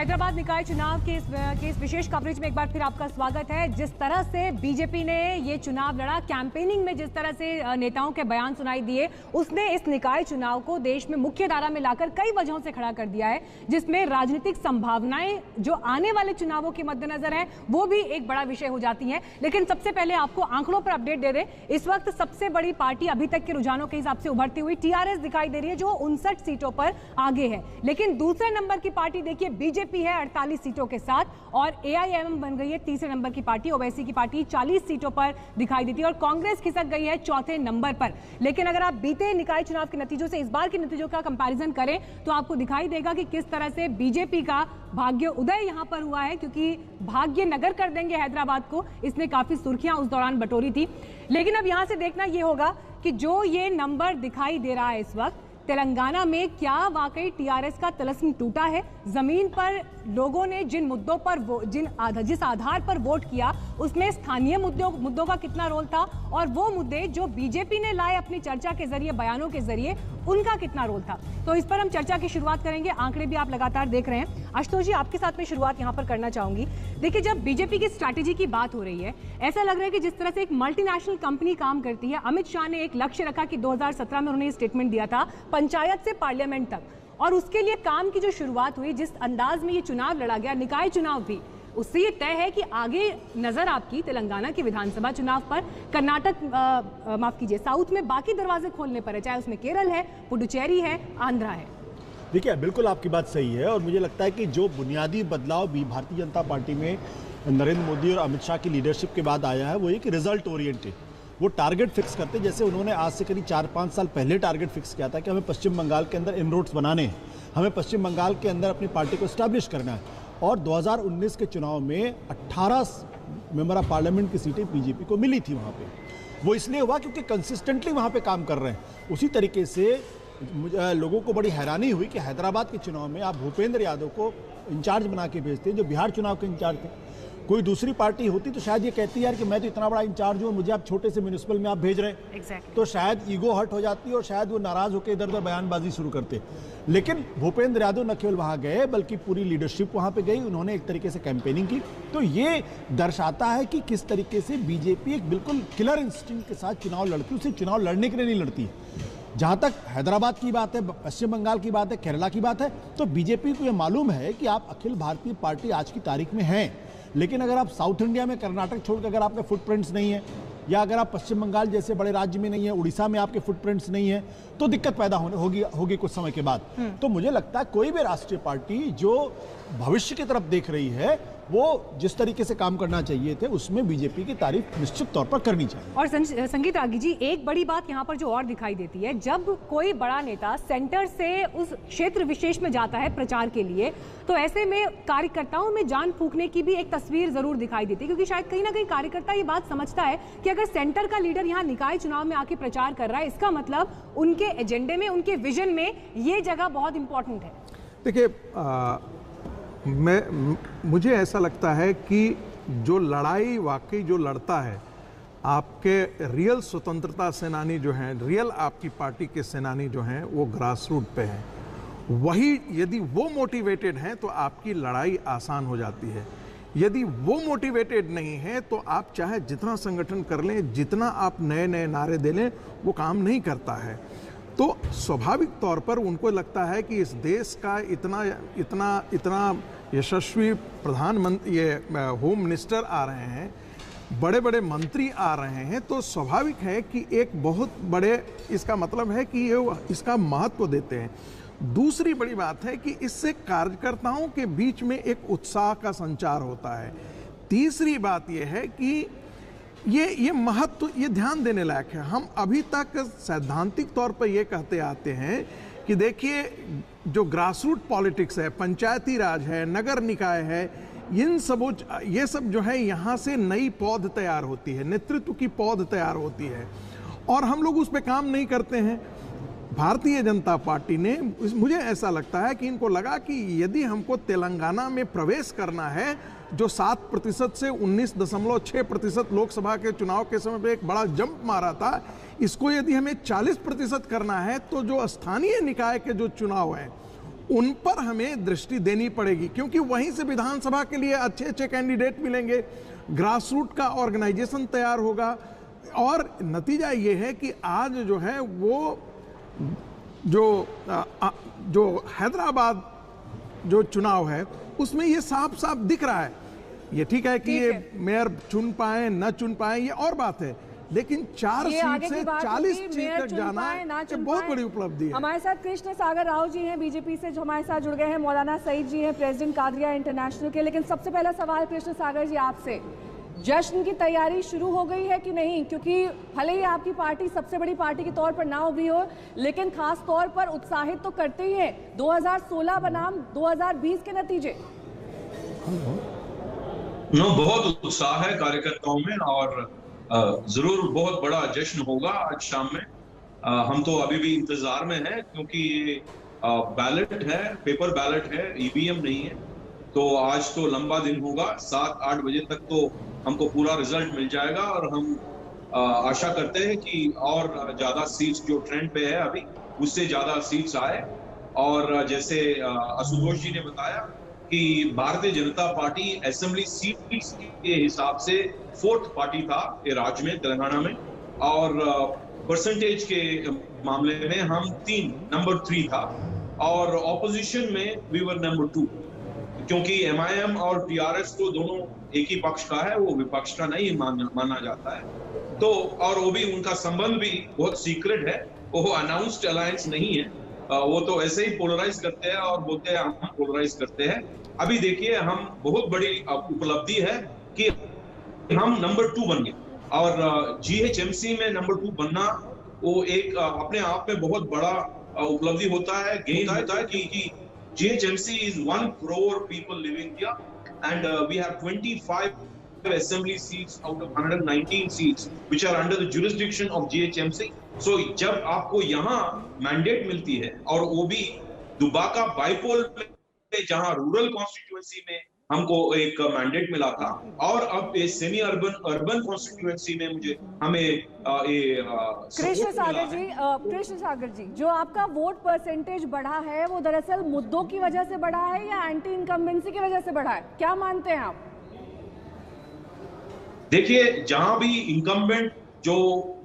हैदराबाद निकाय चुनाव के इस विशेष कवरेज में एक बार फिर आपका स्वागत है। जिस तरह से बीजेपी ने ये चुनाव लड़ा, कैंपेनिंग में जिस तरह से नेताओं के बयान सुनाई दिए, उसने इस निकाय चुनाव को देश में मुख्य धारा में लाकर कई वजहों से खड़ा कर दिया है, जिसमें राजनीतिक संभावनाएं जो आने वाले चुनावों के मद्देनजर है वो भी एक बड़ा विषय हो जाती है। लेकिन सबसे पहले आपको आंकड़ों पर अपडेट दे दें। इस वक्त सबसे बड़ी पार्टी अभी तक के रुझानों के हिसाब से उभरती हुई टीआरएस दिखाई दे रही है, जो 59 सीटों पर आगे है। लेकिन दूसरे नंबर की पार्टी देखिए बीजेपी है 48 सीटों के साथ, और एआईएमएम बन गई है तीसरे नंबर की पार्टी। ओवैसी की पार्टी 40 सीटों पर दिखाई देती है और कांग्रेस खिसक गई है चौथे नंबर पर। लेकिन अगर आप बीते निकाय चुनाव के नतीजों से इस बार के नतीजों का कंपैरिजन करें तो आपको दिखाई देगा कि किस तरह से बीजेपी का भाग्य उदय यहां पर हुआ है, क्योंकि भाग्य नगर कर देंगे हैदराबाद को, इसने काफी सुर्खियां उस दौरान बटोरी थी। लेकिन अब यहां से देखना यह होगा कि जो ये नंबर दिखाई दे रहा है इस वक्त तेलंगाना में, क्या वाकई टीआरएस का तिलिस्म टूटा है? जमीन पर लोगों ने जिन मुद्दों पर जिस आधार पर वोट किया उसमें स्थानीय मुद्दों का कितना रोल था, और वो मुद्दे जो बीजेपी ने लाए अपनी चर्चा के जरिए, बयानों के जरिए, उनका कितना रोल था? तो इस पर हम चर्चा की शुरुआत करेंगे। आंकड़े भी आप लगातार देख रहे हैं। आशुतोष जी, आपके साथ में शुरुआत यहां पर करना चाहूंगी। देखिए, जब बीजेपी की स्ट्रैटेजी की बात हो रही है, ऐसा लग रहा है कि जिस तरह से एक मल्टीनेशनल कंपनी काम करती है। अमित शाह ने एक लक्ष्य रखा कि 2017 में उन्होंने स्टेटमेंट दिया था पंचायत से पार्लियामेंट तक, और उसके लिए काम की जो शुरुआत हुई, जिस अंदाज में ये चुनाव लड़ा गया, निकाय चुनाव भी, उससे ये तय है कि आगे नजर आपकी तेलंगाना के विधानसभा चुनाव पर, कर्नाटक माफ कीजिए साउथ में बाकी दरवाजे खोलने पर है, चाहे उसमें केरल है, पुडुचेरी है, आंध्रा है। देखिए, बिल्कुल आपकी बात सही है, और मुझे लगता है कि जो बुनियादी बदलाव भी भारतीय जनता पार्टी में नरेंद्र मोदी और अमित शाह की लीडरशिप के बाद आया है, वो एक रिजल्ट ओरिएंटेड, वो टारगेट फिक्स करते, जैसे उन्होंने आज से करीब 4-5 साल पहले टारगेट फिक्स किया था कि हमें पश्चिम बंगाल के अंदर इनरोड्स बनाने हैं, हमें पश्चिम बंगाल के अंदर अपनी पार्टी को एस्टैब्लिश करना है। और 2019 के चुनाव में 18 मेंबर ऑफ पार्लियामेंट की सीटें बीजेपी को मिली थी वहाँ पे। वो इसलिए हुआ क्योंकि कंसिस्टेंटली वहाँ पे काम कर रहे हैं। उसी तरीके से लोगों को बड़ी हैरानी हुई कि हैदराबाद के चुनाव में आप भूपेंद्र यादव को इंचार्ज बना के भेजते हैं, जो बिहार चुनाव के इंचार्ज थे। कोई दूसरी पार्टी होती तो शायद ये कहती यार कि मैं तो इतना बड़ा इंचार्ज हूँ, मुझे आप छोटे से म्यूनिसिपल में आप भेज रहे हैं। तो शायद ईगो हर्ट हो जाती और शायद वो नाराज होकर इधर उधर बयानबाजी शुरू करते। लेकिन भूपेंद्र यादव न केवल वहाँ गए, बल्कि पूरी लीडरशिप वहाँ पे गई, उन्होंने एक तरीके से कैंपेनिंग की। तो ये दर्शाता है कि किस तरीके से बीजेपी एक बिल्कुल किलर इंस्टिंक्ट के साथ चुनाव लड़ती है। उसे चुनाव लड़ने के लिए नहीं लड़ती। जहाँ तक हैदराबाद की बात है, पश्चिम बंगाल की बात है, केरला की बात है, तो बीजेपी को ये मालूम है कि आप अखिल भारतीय पार्टी आज की तारीख में हैं। लेकिन अगर आप साउथ इंडिया में कर्नाटक छोड़कर अगर आपके फुटप्रिंट्स नहीं है, या अगर आप पश्चिम बंगाल जैसे बड़े राज्य में नहीं है, उड़ीसा में आपके फुटप्रिंट्स नहीं है, तो दिक्कत पैदा होगी कुछ समय के बाद। तो मुझे लगता है कोई भी राष्ट्रीय पार्टी जो भविष्य की तरफ देख रही है, वो जिस तरीके से काम करना चाहिए थे, उसमें बीजेपी की तारीफ निश्चित तौर पर करनी चाहिए। और संगीत रागी जी, एक बड़ी बात यहाँ पर जो और दिखाई देती है, जब कोई बड़ा नेता सेंटर से उस क्षेत्र विशेष में जाता है प्रचार के लिए, तो ऐसे में कार्यकर्ताओं में जान फूंकने की भी एक तस्वीर जरूर दिखाई देती है, क्योंकि शायद कहीं ना कहीं कार्यकर्ता ये बात समझता है कि अगर सेंटर का लीडर यहाँ निकाय चुनाव में आके प्रचार कर रहा है, इसका मतलब उनके एजेंडे में, उनके विजन में ये जगह बहुत इंपॉर्टेंट है। देखिए, मुझे ऐसा लगता है कि जो लड़ाई वाकई जो लड़ता है, आपके रियल स्वतंत्रता सेनानी जो हैं, रियल आपकी पार्टी के सेनानी जो हैं, वो ग्रास रूट पे हैं। वही यदि वो मोटिवेटेड हैं तो आपकी लड़ाई आसान हो जाती है। यदि वो मोटिवेटेड नहीं है तो आप चाहे जितना संगठन कर लें, जितना आप नए नए नारे दे लें, वो काम नहीं करता है। तो स्वाभाविक तौर पर उनको लगता है कि इस देश का इतना यशस्वी प्रधानमंत्री, ये होम मिनिस्टर आ रहे हैं, बड़े बड़े मंत्री आ रहे हैं, तो स्वाभाविक है कि एक बहुत बड़े, इसका मतलब है कि ये इसका महत्व देते हैं। दूसरी बड़ी बात है कि इससे कार्यकर्ताओं के बीच में एक उत्साह का संचार होता है। तीसरी बात यह है कि ये महत्व, ये ध्यान देने लायक है। हम अभी तक सैद्धांतिक तौर पर ये कहते आते हैं कि देखिए, जो ग्रासरूट पॉलिटिक्स है, पंचायती राज है, नगर निकाय है, ये सब जो है, यहाँ से नई पौध तैयार होती है, नेतृत्व की पौध तैयार होती है, और हम लोग उस पर काम नहीं करते हैं। भारतीय जनता पार्टी ने, मुझे ऐसा लगता है कि इनको लगा कि यदि हमको तेलंगाना में प्रवेश करना है, जो 7% से 19.6% लोकसभा के चुनाव के समय पे एक बड़ा जंप मारा था, इसको यदि हमें 40% करना है, तो जो स्थानीय निकाय के जो चुनाव हैं उन पर हमें दृष्टि देनी पड़ेगी, क्योंकि वहीं से विधानसभा के लिए अच्छे अच्छे कैंडिडेट मिलेंगे, ग्रासरूट का ऑर्गेनाइजेशन तैयार होगा। और नतीजा ये है कि आज जो है वो जो हैदराबाद जो चुनाव है उसमें ये साफ साफ दिख रहा है। ये ठीक है कि ये मेयर चुन पाए न चुन पाए ये और बात है, लेकिन 4 सीट से 40 सीट तक जाना ये बहुत बड़ी उपलब्धि है। हमारे साथ कृष्ण सागर राव जी हैं बीजेपी से, जो हमारे साथ जुड़ गए हैं। मौलाना सईद जी हैं प्रेसिडेंट कादरिया इंटरनेशनल के। लेकिन सबसे पहला सवाल कृष्ण सागर जी आपसे, जश्न की तैयारी शुरू हो गई है कि नहीं? क्योंकि भले ही आपकी पार्टी सबसे बड़ी पार्टी के तौर पर ना उभरी हो, लेकिन खास तौर पर उत्साहित तो करते ही हैं 2016 बनाम 2020 के नतीजे। बहुत उत्साह है कार्यकर्ताओं में और जरूर बहुत बड़ा जश्न होगा आज शाम में। हम तो अभी भी इंतजार में हैं, क्योंकि बैलेट है, पेपर बैलेट है, ईवीएम नहीं है। तो आज तो लंबा दिन होगा, 7-8 बजे तक तो हमको पूरा रिजल्ट मिल जाएगा और हम आशा करते हैं कि और ज्यादा सीट्स जो ट्रेंड पे है अभी उससे ज्यादा सीट्स आए। और जैसे आशुतोष जी ने बताया कि Bharatiya Janata party assembly seats के हिसाब से 4th पार्टी था ये राज्य में, तेलंगाना में, और परसेंटेज के मामले में हम नंबर 3 था और ऑपोजिशन में वी वर नंबर 2, क्योंकि MIM और TRS तो दोनों एक ही पक्ष का है, वो विपक्ष का नहीं माना जाता है। तो और वो भी उनका संबंध भी बहुत सीक्रेट है, वो अनाउंस्ड अलायंस नहीं है, वो तो ऐसे ही पोलराइज करते हैं और बोलते हैं हम पोलराइज करते हैं। अभी देखिए हम बहुत बड़ी उपलब्धि है कि हम नंबर 2 बन गए और GHMC में नंबर 2 बनना वो एक अपने आप में बहुत बड़ा उपलब्धि होता है, गेन होता है कि GHMC is 1 crore people living here and we have 25 assembly seats out of 119 seats which are under the jurisdiction of GHMC. So जब आपको यहाँ मैंडेट मिलती है और वो भी दुबाका बाइपोल में, जहाँ रूरल कॉन्स्टिट्यूएंसी में हमको एक मैंडेट मिला था और अब सेमी अर्बन कॉन्स्टिट्यूएंसी में हमें कृष्ण सागर जी, जो आपका वोट परसेंटेज बढ़ा है वो दरअसल मुद्दों की वजह से बढ़ा है या एंटी इनकम्बेंसी की वजह से बढ़ा है, क्या मानते हैं आप? देखिए, जहां भी इनकम्बेंट जो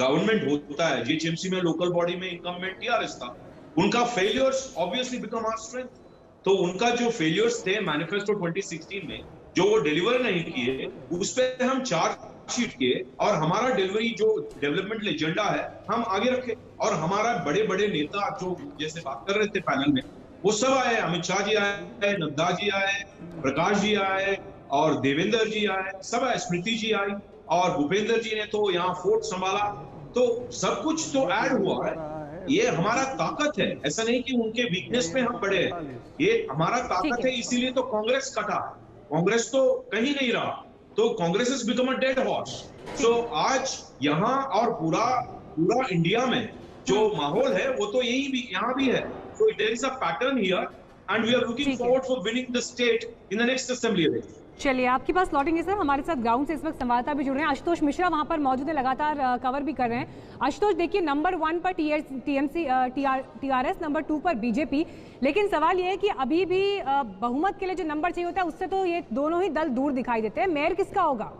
गवर्नमेंट होता है, GHMC में लोकल बॉडी में इनकम्बेंट TRS था, उनका failures obviously become our strength. तो उनका जो फेलियर्स थे मैनिफेस्टो 2016 में जो वो डिलीवर नहीं किए, उस पे हम चार्जशीट किए और हमारा डिलीवरी जो डेवलपमेंट एजेंडा है हम आगे रखे। और हमारा बड़े बड़े नेता जो जैसे बात कर रहे थे पैनल में, वो सब आए, अमित शाह जी आए, नड्डा जी आए, प्रकाश जी आए और देवेंद्र जी आए, सब आए, स्मृति जी आई और भूपेंद्र जी ने तो यहाँ फोर्ट संभाला। तो सब कुछ तो ऐड हुआ है, ये हमारा ताकत है, ऐसा नहीं कि उनके वीकनेस में हम बड़े हैं, ये हमारा ताकत है। इसीलिए तो कांग्रेस कटा, कांग्रेस तो कहीं नहीं रहा, तो Congress is become a dead horse. So आज यहाँ और पूरा इंडिया में जो माहौल है वो तो यही भी यहाँ भी है। So there is a pattern here and we are looking forward for winning the state in the next assembly election. चलिए, आपके पास लौटेंगे सर। हमारे साथ ग्राउंड से इस वक्त संवाददाता भी जुड़ रहे हैं, आशुतोष मिश्रा वहां पर मौजूद है, लगातार कवर भी कर रहे हैं। आशुतोष, देखिए, नंबर 1 पर TRS, नंबर 2 पर BJP, लेकिन सवाल ये है कि अभी भी बहुमत के लिए जो नंबर चाहिए होता है उससे तो ये दोनों ही दल दूर दिखाई देते हैं। मेयर किसका होगा?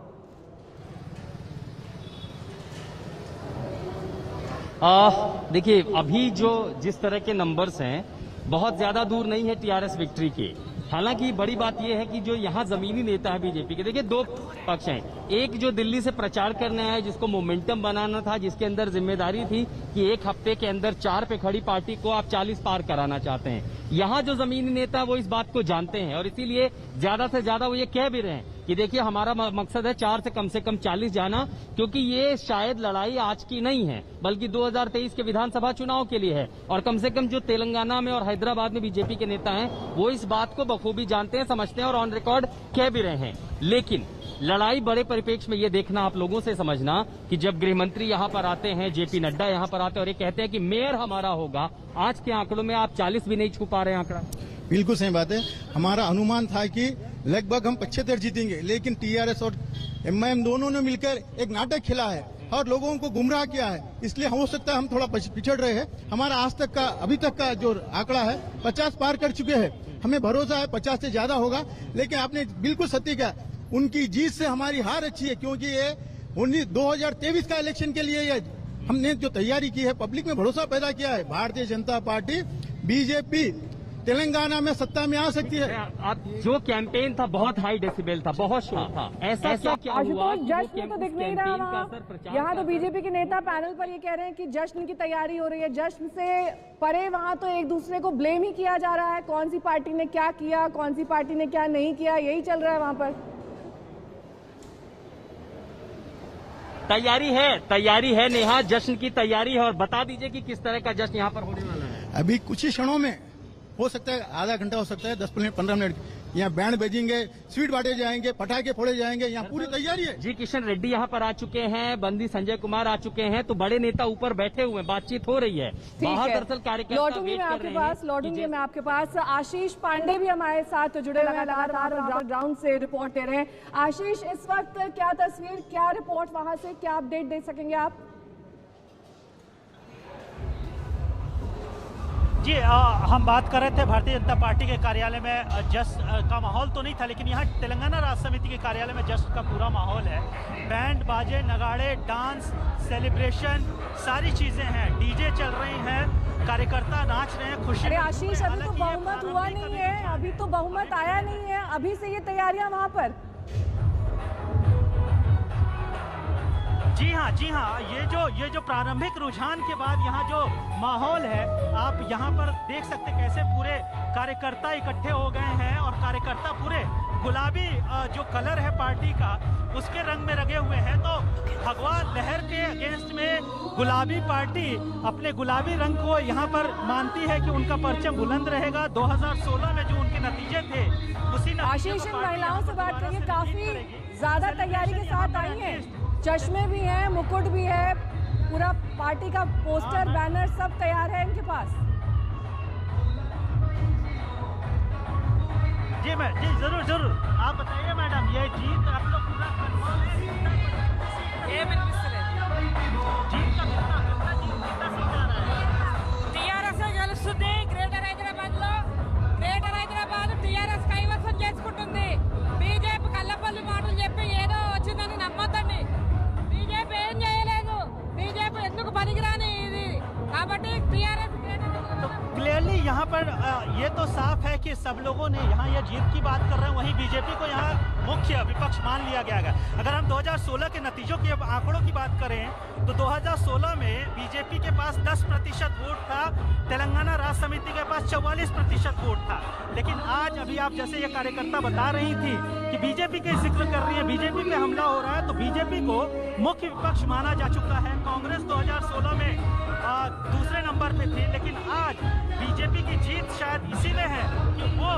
देखिए, अभी जो जिस तरह के नंबर्स हैं बहुत ज्यादा दूर नहीं है TRS विक्ट्री के। हालांकि बड़ी बात यह है कि जो यहाँ जमीनी नेता है बीजेपी के, देखिए 2 पक्ष हैं। एक जो दिल्ली से प्रचार करने आया, जिसको मोमेंटम बनाना था, जिसके अंदर जिम्मेदारी थी कि 1 हफ्ते के अंदर 4 पे खड़ी पार्टी को आप 40 पार कराना चाहते हैं। यहाँ जो जमीनी नेता वो इस बात को जानते हैं और इसीलिए ज्यादा से ज्यादा वो ये कह भी रहे हैं कि देखिए हमारा मकसद है 4 से कम 40 जाना, क्योंकि ये शायद लड़ाई आज की नहीं है बल्कि 2023 के विधानसभा चुनाव के लिए है। और कम से कम जो तेलंगाना में और हैदराबाद में बीजेपी के नेता हैं वो इस बात को बखूबी जानते हैं, समझते हैं और ऑन रिकॉर्ड कह भी रहे हैं। लेकिन लड़ाई बड़े परिप्रेक्ष्य में ये देखना आप लोगों से समझना कि जब गृह मंत्री यहाँ पर आते हैं, JP नड्डा यहाँ पर आते हैं और ये कहते हैं कि मेयर हमारा होगा, आज के आंकड़ों में आप 40 भी नहीं छू पा रहे हैं आंकड़ा। बिल्कुल सही बात है। हमारा अनुमान था कि लगभग हम 75 जीतेंगे, लेकिन TRS और MIM दोनों ने मिलकर एक नाटक खेला है और लोगों को गुमराह किया है। इसलिए हो सकता है हम थोड़ा पिछड़ रहे हैं। हमारा आज तक का अभी तक का जो आंकड़ा है 50 पार कर चुके हैं। हमें भरोसा है 50 से ज्यादा होगा। लेकिन आपने बिल्कुल सत्य कहा, उनकी जीत से हमारी हार अच्छी है, क्योंकि ये 2023 का इलेक्शन के लिए ये हमने जो तैयारी की है, पब्लिक में भरोसा पैदा किया है। भारतीय जनता पार्टी बीजेपी तेलंगाना में सत्ता में आ सकती है। अब जो कैंपेन था बहुत हाई डेसिबल था, बहुत शोर था, ऐसा क्या हुआ? जश्न तो दिख नहीं रहा वहाँ। यहाँ तो बीजेपी के नेता पैनल पर ये कह रहे हैं कि जश्न की तैयारी हो रही है। जश्न से परे वहाँ तो एक दूसरे को ब्लेम ही किया जा रहा है, कौन सी पार्टी ने क्या किया, कौन सी पार्टी ने क्या नहीं किया, यही चल रहा है वहाँ पर। तैयारी है नेहा, जश्न की तैयारी है। और बता दीजिए कि किस तरह का जश्न यहाँ पर होने वाला है। अभी कुछ ही क्षणों में, हो सकता है आधा घंटा, हो सकता है 10 मिनट 15 मिनट, यहाँ बैंड बजेंगे, स्वीट बांटे जाएंगे, पटाखे फोड़े जाएंगे। यहाँ पूरी तैयारी है। जी किशन रेड्डी यहाँ पर आ चुके हैं, बंदी संजय कुमार आ चुके हैं, तो बड़े नेता ऊपर बैठे हुए हैं, बातचीत हो रही है। बाहर दरअसल कार्यकर्ता लौटूंगी मैं आपके पास। आशीष पांडे भी हमारे साथ जुड़े, लगातार ग्राउंड से रिपोर्ट दे रहे हैं। आशीष, इस वक्त क्या तस्वीर, क्या रिपोर्ट वहां से, क्या अपडेट दे सकेंगे आप? जी हम बात कर रहे थे भारतीय जनता पार्टी के कार्यालय में। जश्न का माहौल तो नहीं था, लेकिन यहाँ तेलंगाना राष्ट्र समिति के कार्यालय में जश्न का पूरा माहौल है। बैंड बाजे, नगाड़े, डांस, सेलिब्रेशन, सारी चीजें हैं, डीजे चल रही हैं, कार्यकर्ता नाच रहे हैं, खुशी। अरे आशीष, अभी तो बहुमत हुआ नहीं है, अभी तो बहुमत आया नहीं है, अभी से ये तैयारियां वहाँ पर। जी हाँ, ये जो प्रारंभिक रुझान के बाद यहाँ जो माहौल है, आप यहाँ पर देख सकते कैसे पूरे कार्यकर्ता इकट्ठे हो गए हैं। और कार्यकर्ता पूरे गुलाबी जो कलर है पार्टी का, उसके रंग में रंगे हुए हैं। तो भगवा लहर के अगेंस्ट में गुलाबी पार्टी अपने गुलाबी रंग को यहाँ पर मानती है कि उनका परचम बुलंद रहेगा। 2016 में जो उनके नतीजे थे, उसी आशीष, इन महिलाओं से बात करिए, काफी ज्यादा तैयारी के साथ आई हैं, चश्मे भी हैं, मुकुट भी है, पूरा पार्टी का पोस्टर, बैनर सब तैयार है इनके पास। जी जरूर आप बताइए मैडम, ये जीत आप लोग पूरा कंफर्म है? जीत का कितना सीट आ रहा है? టీఆర్ఎస్ గెలుస్తుంది గ్రేటర్ హైదరాబాద్ టీఆర్ఎస్ కైవసం చేసుకుంటుంది. బీజేపీ కల్లపల్లి మాటలు చెప్పి ఏదో వచ్చిందని నమ్మొద్దండి. బీజేపీ ఏం చేయలేదు, బీజేపీ ఎందుకు పనికిరాని ఇది కాబట్టి టీఆర్ఎస్ क्लियरली यहाँ पर ये तो साफ है कि सब लोगों ने यहाँ ये जीत की बात कर रहे हैं, वहीं बीजेपी को यहाँ मुख्य विपक्ष मान लिया गया है। अगर हम 2016 के नतीजों के आंकड़ों की बात करें तो 2016 में बीजेपी के पास 10% वोट था, तेलंगाना राष्ट्र समिति के पास 44% वोट था। लेकिन आज अभी आप जैसे ये कार्यकर्ता बता रही थी कि बीजेपी के जिक्र कर रही है, बीजेपी पे हमला हो रहा है, तो बीजेपी को मुख्य विपक्ष माना जा चुका है। कांग्रेस 2016 में दूसरे नंबर पे थी, लेकिन आज बीजेपी की जीत शायद इसीलिए है कि वो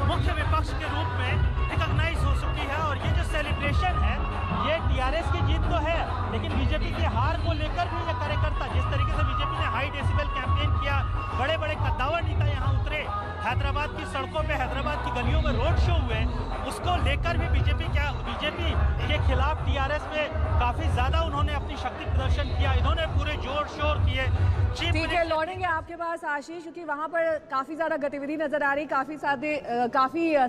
मुख्य विपक्ष के रूप में रिकॉग्नाइज हो चुकी है। और ये जो सेलिब्रेशन है, ये टीआरएस की जीत तो है, लेकिन बीजेपी की हार को लेकर भी ये कार्यकर्ता, जिस तरीके से बीजेपी ने हाई डेसिबल कैंपेन किया, बड़े बड़े कद्दावर नेता यहाँ उतरे, हैदराबाद की सड़कों पे, हैदराबाद की गलियों में रोड शो हुए, उसको लेकर भी बीजेपी के खिलाफ टीआरएस में काफी ज्यादा उन्होंने अपनी शक्ति प्रदर्शन किया, इन्होंने पूरे जोर शोर किए। ठीक है, लौटेंगे आपके पास आशीष, क्योंकि वहां पर काफी ज्यादा गतिविधि नजर आ रही, काफी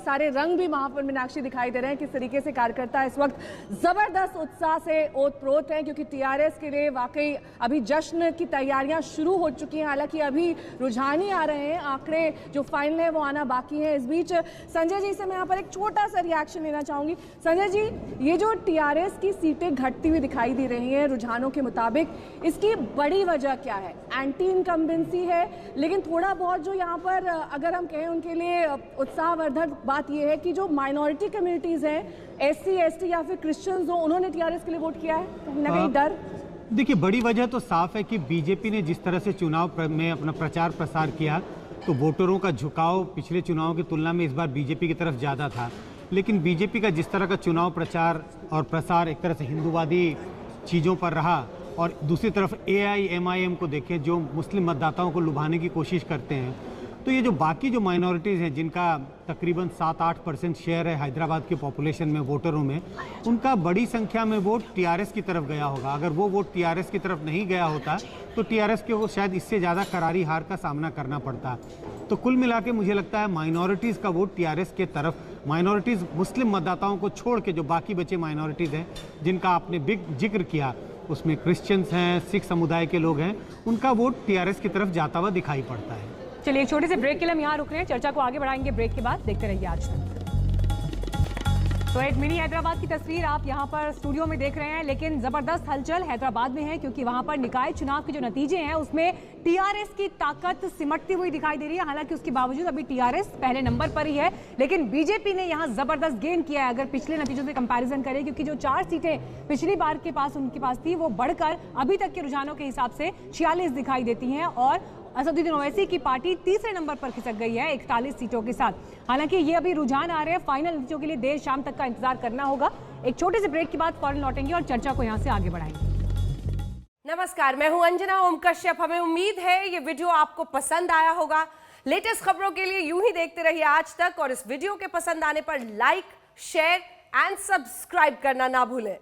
सारे रंग भी वहां पर मीनाक्षी दिखाई दे रहे हैं। किस तरीके से कार्यकर्ता इस वक्त जबरदस्त उत्साह से ओतप्रोत हैं, क्योंकि टीआरएस के लिए वाकई अभी जश्न की तैयारियां शुरू हो चुकी हैं। हालांकि अभी रुझान ही आ रहे हैं, आंकड़े जो फाइनल है वो आना बाकी है। इस बीच संजय जी से मैं यहाँ पर एक छोटा सा रिएक्शन लेना चाहूंगी। संजय जी, ये जो टीआरएस की सीटें घटती हुई दिखाई दे रही हैं रुझानों के मुताबिक, इसकी बड़ी वजह क्या है? एंटी इनकम्बेंसी है, लेकिन थोड़ा बहुत जो यहाँ पर अगर हम कहें उनके लिए उत्साहवर्धक बात यह है कि जो माइनॉरिटी कम्युनिटीज हैं, SC ST या फिर क्रिश्चियंस हो, उन्होंने टीआरएस के लिए वोट किया है, कहीं ना कहीं डर। देखिए, बड़ी वजह तो साफ है कि बीजेपी ने जिस तरह से चुनाव में अपना प्रचार प्रसार किया, तो वोटरों का झुकाव पिछले चुनावों की तुलना में इस बार बीजेपी की तरफ ज़्यादा था। लेकिन बीजेपी का जिस तरह का चुनाव प्रचार और प्रसार एक तरह से हिंदूवादी चीज़ों पर रहा, और दूसरी तरफ AIMIM को देखें जो मुस्लिम मतदाताओं को लुभाने की कोशिश करते हैं, तो ये जो बाकी जो माइनॉरिटीज़ हैं जिनका तकरीबन 7-8% शेयर है हैदराबाद के पॉपुलेशन में, वोटरों में, उनका बड़ी संख्या में वोट टीआरएस की तरफ गया होगा। अगर वो वोट टीआरएस की तरफ नहीं गया होता तो टीआरएस को शायद इससे ज़्यादा करारी हार का सामना करना पड़ता। तो कुल मिला के मुझे लगता है माइनॉरिटीज़ का वोट टीआरएस के तरफ, माइनॉरिटीज़ मुस्लिम मतदाताओं को छोड़ के जो बाकी बचे माइनॉरिटीज़ हैं जिनका आपने बिग जिक्र किया, उसमें क्रिश्चियंस हैं, सिख समुदाय के लोग हैं, उनका वोट टीआरएस की तरफ जाता हुआ दिखाई पड़ता है। चलिए एक छोटे से ब्रेक के लिए हम यहाँ रुक रहे हैं, चर्चा को आगे बढ़ाएंगे ब्रेक के बाद। देखते रहिए आज तक। तो एक मिनी हैदराबाद की तस्वीर आप यहाँ पर स्टूडियो में देख रहे हैं, लेकिन जबरदस्त हलचल हैदराबाद में है क्योंकि वहां पर निकाय चुनाव के जो नतीजे हैं उसमें टीआरएस की ताकत सिमटती हुई दिखाई दे रही है। हालांकि उसके बावजूद अभी टीआरएस पहले नंबर पर ही है, लेकिन बीजेपी ने यहाँ जबरदस्त गेन किया है अगर पिछले नतीजों से कंपैरिजन करें, क्योंकि जो 4 सीटें पिछली बार उनके पास थी वो बढ़कर अभी तक के रुझानों के हिसाब से 46 दिखाई देती हैं और असदुद्दीन ओवैसी की पार्टी तीसरे नंबर पर खिसक गई है 41 सीटों के साथ। हालांकि ये अभी रुझान आ रहे हैं, फाइनल नतीजों के लिए देर शाम तक का इंतजार करना होगा। एक छोटे से ब्रेक के बाद फौरन लौटेंगे और चर्चा को यहाँ से आगे बढ़ाएंगे। नमस्कार, मैं हूं अंजना ओम कश्यप। हमें उम्मीद है ये वीडियो आपको पसंद आया होगा। लेटेस्ट खबरों के लिए यूं ही देखते रहिए आज तक और इस वीडियो के पसंद आने पर लाइक, शेयर एंड सब्सक्राइब करना ना भूलें।